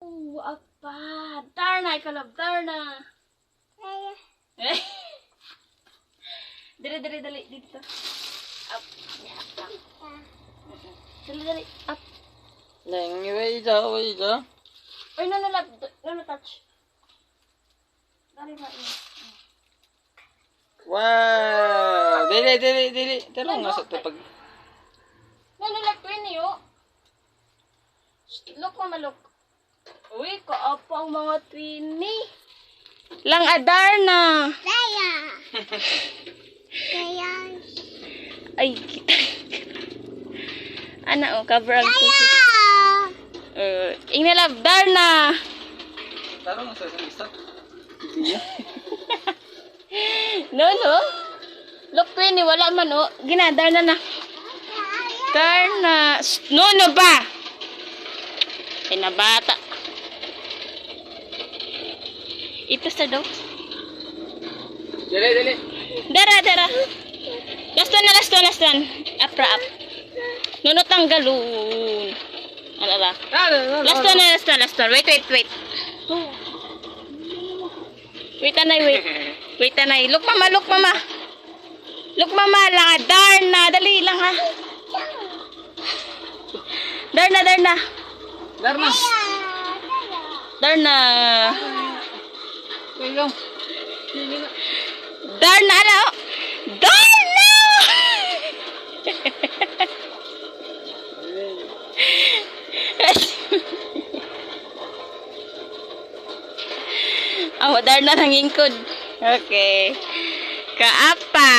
Apa? Darna, ikalab, Darna. Eh. Dali, dito. Up. Dali, up. Leng, wait a. Ay, no, touch. Dali ba yun? Wow! Dili. Tarong nga sa tupag. Lap, yun yun. Look, mama, look. Uy, kaapa ang mga twini. Lang Adarna. Ay, kita. Ana, oh, cover ang tusi. Ingalab, Darna. Tarong nga sa isa. No. Look, twini, wala man, oh. Darna na. Darna. No ba? Pinabata. Ito sa daw. Dili. Dara. Last one. Up. Nunot ang galon. Alala. Last one. Wait. Wait, anay. Look, mama. Look, mama lang. Darna. Dali lang, ha. Darna. Darna, ala. Darna! Darna ng ingkod. Okay. Kaapa.